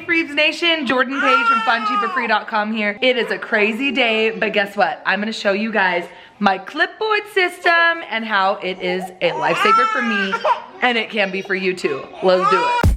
Freebs Nation, Jordan Page from FunCheaperFree.com here. It is a crazy day, but guess what? I'm gonna show you guys my clipboard system and how it is a lifesaver for me, and it can be for you too. Let's do it.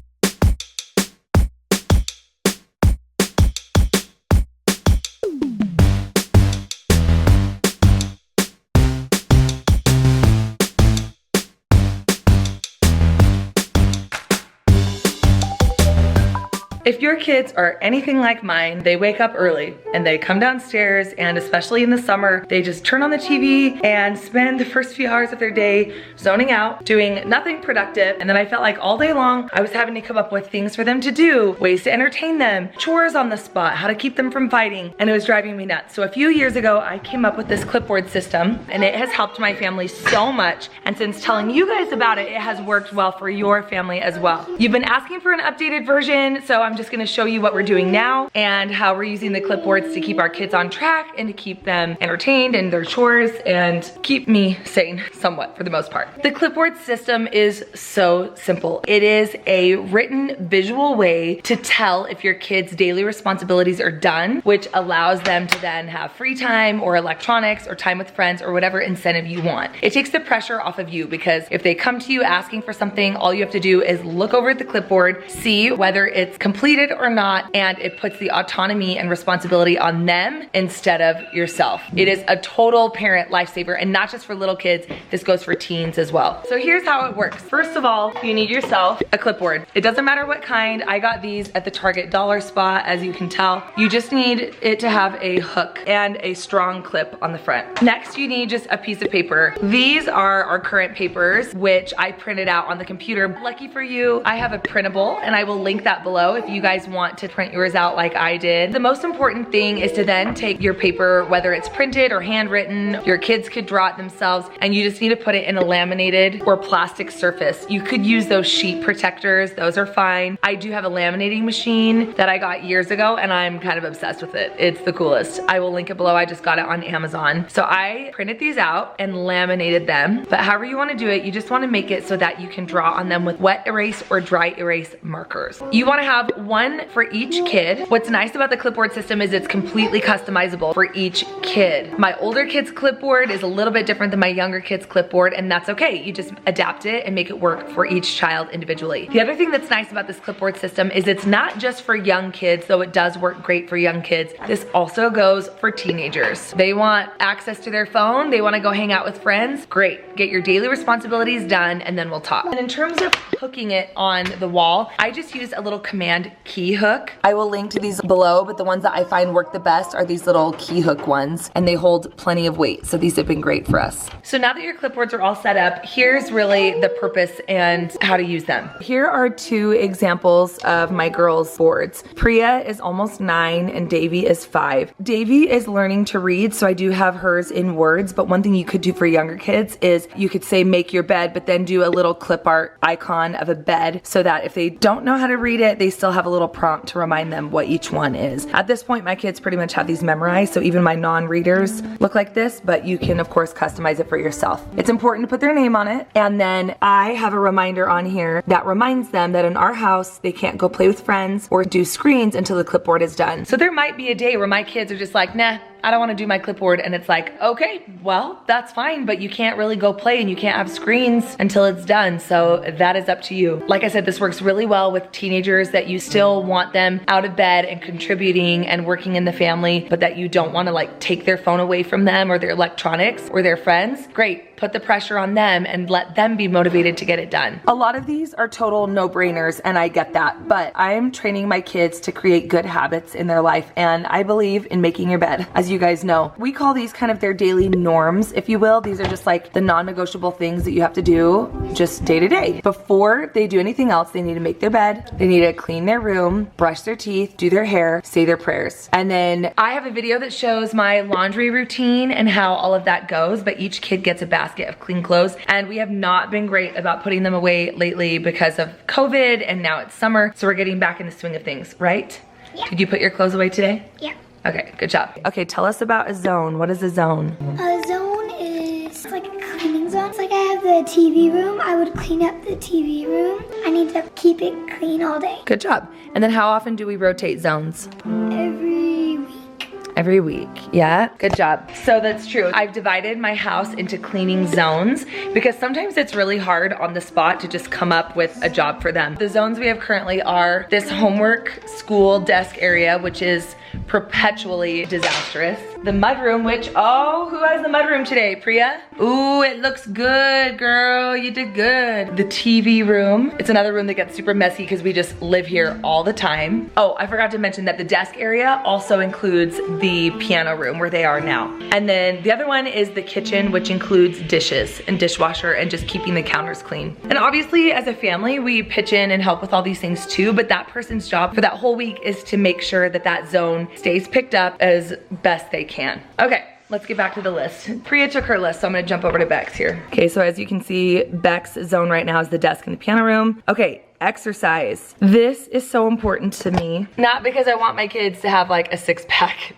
If your kids are anything like mine, they wake up early and they come downstairs, and especially in the summer, they just turn on the TV and spend the first few hours of their day zoning out, doing nothing productive. And then I felt like all day long, I was having to come up with things for them to do, ways to entertain them, chores on the spot, how to keep them from fighting, and it was driving me nuts. So a few years ago, I came up with this clipboard system, and it has helped my family so much. And since telling you guys about it, it has worked well for your family as well. You've been asking for an updated version, so I'm just gonna show you what we're doing now and how we're using the clipboards to keep our kids on track and to keep them entertained in their chores and keep me sane somewhat for the most part. The clipboard system is so simple. It is a written visual way to tell if your kids' daily responsibilities are done, which allows them to then have free time or electronics or time with friends or whatever incentive you want. It takes the pressure off of you, because if they come to you asking for something, all you have to do is look over at the clipboard, see whether it's completed or not, and it puts the autonomy and responsibility on them instead of yourself. It is a total parent lifesaver, and not just for little kids, this goes for teens as well. So here's how it works. First of all, you need yourself a clipboard. It doesn't matter what kind. I got these at the Target dollar spot, as you can tell. You just need it to have a hook and a strong clip on the front. Next, you need just a piece of paper. These are our current papers, which I printed out on the computer. Lucky for you, I have a printable, and I will link that below if you guys want to print yours out like I did. The most important thing is to then take your paper, whether it's printed or handwritten, your kids could draw it themselves, and you just need to put it in a laminated or plastic surface. You could use those sheet protectors, those are fine. I do have a laminating machine that I got years ago, and I'm kind of obsessed with it. It's the coolest. I will link it below. I just got it on Amazon. So I printed these out and laminated them, but however you want to do it, you just want to make it so that you can draw on them with wet erase or dry erase markers. You want to have one for each kid. What's nice about the clipboard system is it's completely customizable for each kid. My older kid's clipboard is a little bit different than my younger kid's clipboard, and that's okay. You just adapt it and make it work for each child individually. The other thing that's nice about this clipboard system is it's not just for young kids, though it does work great for young kids. This also goes for teenagers. They want access to their phone, they want to go hang out with friends. Great, get your daily responsibilities done, and then we'll talk. And in terms of hooking it on the wall, I just used a little command key hook. I will link to these below, but the ones that I find work the best are these little key hook ones, and they hold plenty of weight, so these have been great for us. So now that your clipboards are all set up, here's really the purpose and how to use them. Here are two examples of my girls' boards. Priya is almost 9 and Davy is 5. Davy is learning to read, so I do have hers in words, but one thing you could do for younger kids is you could say make your bed, but then do a little clip art icon of a bed so that if they don't know how to read it, they still have a little prompt to remind them what each one is. At this point, my kids pretty much have these memorized, so even my non-readers look like this, but you can of course customize it for yourself. It's important to put their name on it, and then I have a reminder on here that reminds them that in our house, they can't go play with friends or do screens until the clipboard is done. So there might be a day where my kids are just like, nah, I don't want to do my clipboard, and it's like, okay, well, that's fine, but you can't really go play and you can't have screens until it's done, so that is up to you. Like I said, this works really well with teenagers that you still want them out of bed and contributing and working in the family, but that you don't want to like take their phone away from them or their electronics or their friends. Great, put the pressure on them and let them be motivated to get it done. A lot of these are total no-brainers, and I get that, but I'm training my kids to create good habits in their life, and I believe in making your bed. As you guys know, we call these kind of their daily norms, if you will. These are just like the non-negotiable things that you have to do just day to day. Before they do anything else, they need to make their bed, they need to clean their room, brush their teeth, do their hair, say their prayers. And then I have a video that shows my laundry routine and how all of that goes, but each kid gets a basket of clean clothes, and we have not been great about putting them away lately because of COVID, and now it's summer, so we're getting back in the swing of things, right? Yeah. Did you put your clothes away today? Yeah. Okay, good job. Okay, tell us about a zone. What is a zone? A zone is like a cleaning zone. It's like I have the TV room, I would clean up the TV room. I need to keep it clean all day. Good job. And then how often do we rotate zones? Every week. Every week, yeah, good job. So that's true. I've divided my house into cleaning zones because sometimes it's really hard on the spot to just come up with a job for them. The zones we have currently are this homework, school, desk area, which is perpetually disastrous. The mudroom, which, oh, who has the mudroom today? Priya? Ooh, it looks good, girl. You did good. The TV room. It's another room that gets super messy because we just live here all the time. Oh, I forgot to mention that the desk area also includes the piano room where they are now. And then the other one is the kitchen, which includes dishes and dishwasher and just keeping the counters clean. And obviously, as a family, we pitch in and help with all these things too, but that person's job for that whole week is to make sure that that zone stays picked up as best they can. Okay, let's get back to the list. Priya took her list, so I'm gonna jump over to Beck's here. Okay, so as you can see, Beck's zone right now is the desk and the piano room. Okay, exercise. This is so important to me. Not because I want my kids to have like a six-pack,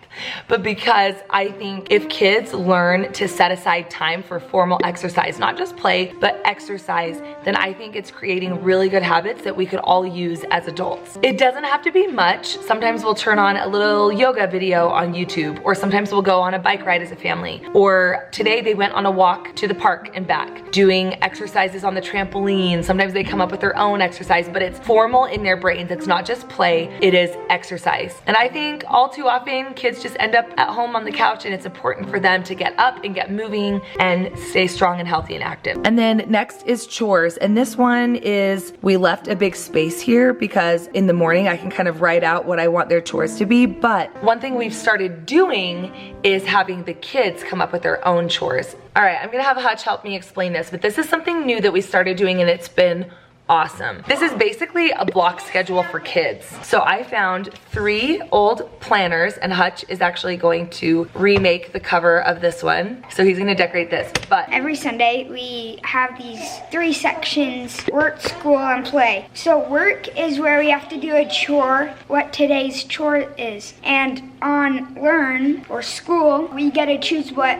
but because I think if kids learn to set aside time for formal exercise, not just play, but exercise, then I think it's creating really good habits that we could all use as adults. It doesn't have to be much. Sometimes we'll turn on a little yoga video on YouTube, or sometimes we'll go on a bike ride as a family. Or today they went on a walk to the park and back, doing exercises on the trampoline. Sometimes they come up with their own exercise, but it's formal in their brains. It's not just play, it is exercise. And I think all too often kids just end up at home on the couch, and it's important for them to get up and get moving and stay strong and healthy and active. And then next is chores. And this one is, we left a big space here because in the morning I can kind of write out what I want their chores to be. But one thing we've started doing is having the kids come up with their own chores. All right, I'm gonna have Hutch help me explain this, but this is something new that we started doing, and it's been awesome. This is basically a block schedule for kids. So I found 3 old planners, and Hutch is actually going to remake the cover of this one. So he's gonna decorate this, but Every Sunday we have these 3 sections: work, school, and play. So work is where we have to do a chore, what today's chore is. And on learn or school, we get to choose what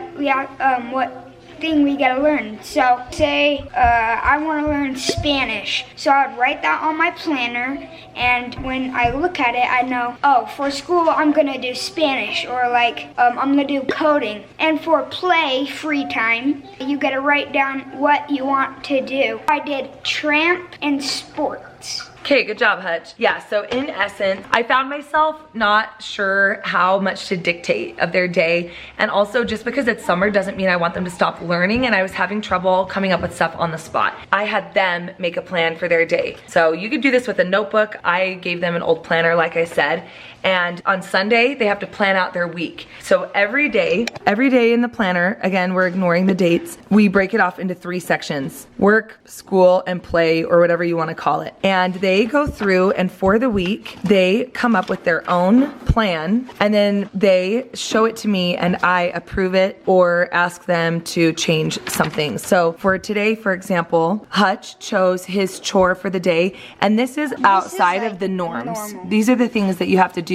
thing we gotta learn. So say I want to learn Spanish, so I'd write that on my planner, and when I look at it I know, oh, for school I'm gonna do Spanish, or like I'm gonna do coding. And for play, free time, you gotta write down what you want to do. I did tramp and sports. okay, good job, Hutch. Yeah, so in essence, I found myself not sure how much to dictate of their day. And also, just because it's summer doesn't mean I want them to stop learning, and I was having trouble coming up with stuff on the spot. I had them make a plan for their day. So you could do this with a notebook. I gave them an old planner, like I said. And on Sunday, they have to plan out their week. So every day in the planner, again, we're ignoring the dates, we break it off into 3 sections: work, school, and play, or whatever you want to call it. And they go through, and for the week, they come up with their own plan, and then they show it to me, and I approve it or ask them to change something. So for today, for example, Hutch chose his chore for the day, and this is outside of the norms. Normal. These are the things that you have to do.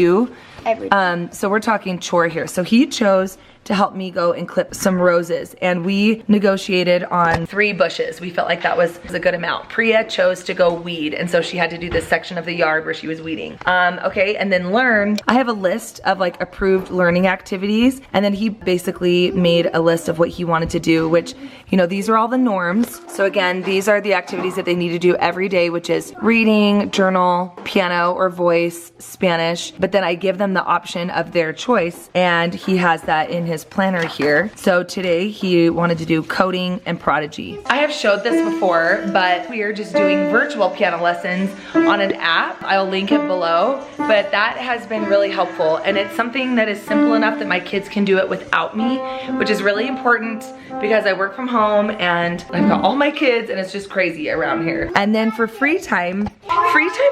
So we're talking chore here. So he chose to help me go and clip some roses, and we negotiated on 3 bushes. We felt like that was a good amount. Priya chose to go weed, and so she had to do this section of the yard where she was weeding. Okay, and then learn. I have a list of like approved learning activities, and then he basically made a list of what he wanted to do, which, you know, these are all the norms. So again, these are the activities that they need to do every day, which is reading, journal, piano or voice, Spanish. But then I give them the option of their choice, and he has that in his planner here. So today he wanted to do coding and Prodigy. I have showed this before, but we are just doing virtual piano lessons on an app. I'll link it below, but that has been really helpful, and it's something that is simple enough that my kids can do it without me, which is really important because I work from home and I've got all my kids, and it's just crazy around here. And then for free time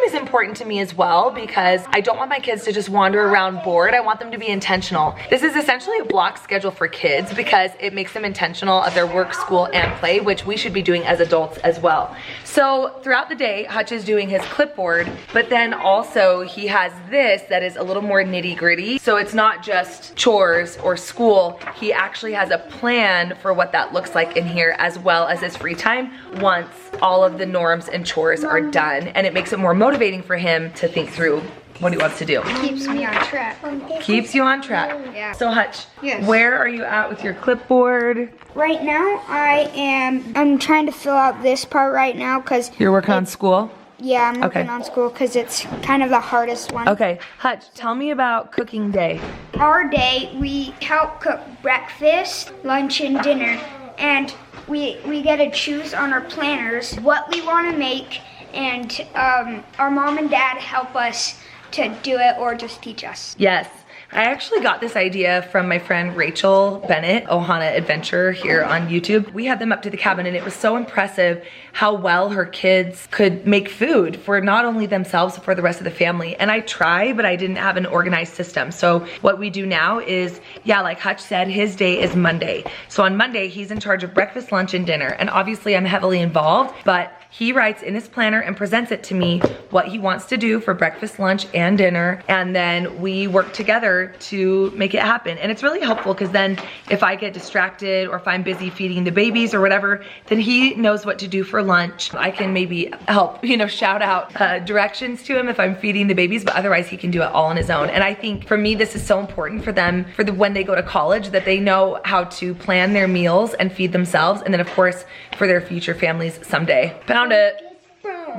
is important to me as well, because I don't want my kids to just wander around bored. I want them to be intentional. This is essentially a block schedule for kids because it makes them intentional of their work, school, and play, which we should be doing as adults as well. So throughout the day, Hutch is doing his clipboard, but then also he has this that is a little more nitty gritty. So it's not just chores or school. He actually has a plan for what that looks like in here, as well as his free time once all of the norms and chores are done. And it makes it more motivating for him to think through what he wants to do. Keeps me on track. Keeps you on track. Yeah. So Hutch, yes. Where are you at with your clipboard? Right now, I'm trying to fill out this part right now because You're working on school? Yeah, I'm working on school because it's kind of the hardest one. Okay, Hutch, tell me about cooking day. Our day, we help cook breakfast, lunch, and dinner, and we get to choose on our planners what we want to make, and our mom and dad help us to do it or just teach us. Yes. I actually got this idea from my friend Rachel Bennett, Ohana Adventure here on YouTube. We had them up to the cabin and it was so impressive how well her kids could make food for not only themselves, but for the rest of the family. And I tried, but I didn't have an organized system. So what we do now is, yeah, like Hutch said, his day is Monday. So on Monday, he's in charge of breakfast, lunch, and dinner. And obviously I'm heavily involved, but he writes in his planner and presents it to me what he wants to do for breakfast, lunch, and dinner. And then we work together to make it happen. And it's really helpful because then if I get distracted or if I'm busy feeding the babies or whatever, then he knows what to do for lunch. I can maybe help, shout out directions to him if I'm feeding the babies, but otherwise he can do it all on his own. And I think for me, this is so important for them, when they go to college, that they know how to plan their meals and feed themselves. And then of course, for their future families someday. Found it.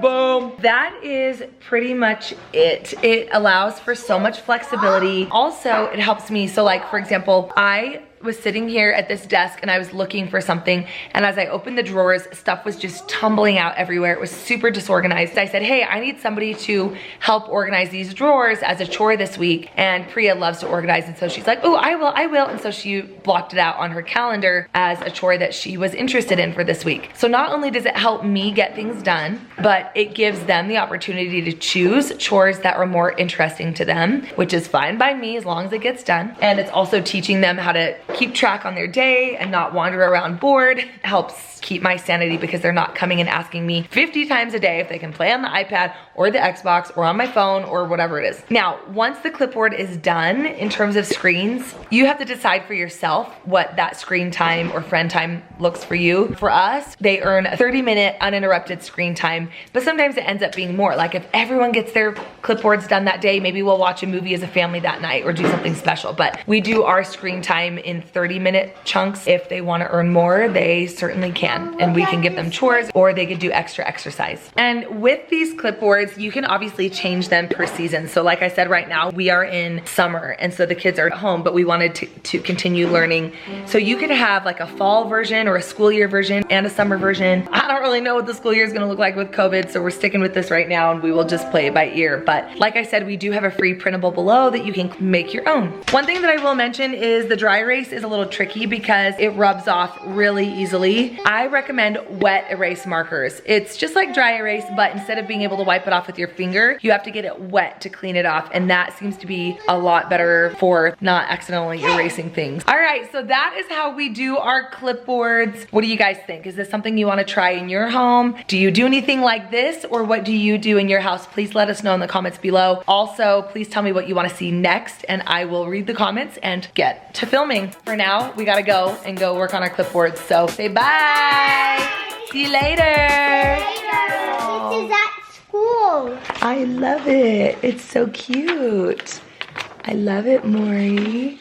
Boom. That is pretty much it. It allows for so much flexibility. Also, it helps me. So like, for example, I was sitting here at this desk and I was looking for something, and as I opened the drawers, stuff was just tumbling out everywhere. It was super disorganized. I said, hey, I need somebody to help organize these drawers as a chore this week. And Priya loves to organize, and so she's like, oh, I will. And so she blocked it out on her calendar as a chore that she was interested in for this week. So not only does it help me get things done, but it gives them the opportunity to choose chores that are more interesting to them, which is fine by me as long as it gets done. And it's also teaching them how to keep track on their day and not wander around bored. It helps keep my sanity because they're not coming and asking me 50 times a day if they can play on the iPad or the Xbox or on my phone or whatever it is. Now, once the clipboard is done in terms of screens, you have to decide for yourself what that screen time or friend time looks for you. For us, they earn a 30-minute uninterrupted screen time, but sometimes it ends up being more. Like if everyone gets their clipboards done that day, maybe we'll watch a movie as a family that night or do something special. But we do our screen time in 30-minute chunks. If they want to earn more, they certainly can. And we can give them chores or they could do extra exercise. And with these clipboards, you can obviously change them per season. So like I said, right now we are in summer and so the kids are at home, but we wanted to continue learning. So you could have like a fall version or a school year version and a summer version. I don't really know what the school year is going to look like with COVID, so we're sticking with this right now and we will just play it by ear. But like I said, we do have a free printable below that you can make your own. One thing that I will mention is the dry erase is a little tricky because it rubs off really easily. I recommend wet erase markers. It's just like dry erase, but instead of being able to wipe it off with your finger, you have to get it wet to clean it off, and that seems to be a lot better for not accidentally erasing things. All right, so that is how we do our clipboards. What do you guys think? Is this something you want to try in your home? Do you do anything like this, or what do you do in your house? Please let us know in the comments below. Also, please tell me what you want to see next, and I will read the comments and get to filming. For now, we gotta go work on our clipboards. So say bye. See you later. This is at school. I love it. It's so cute. I love it, Maury.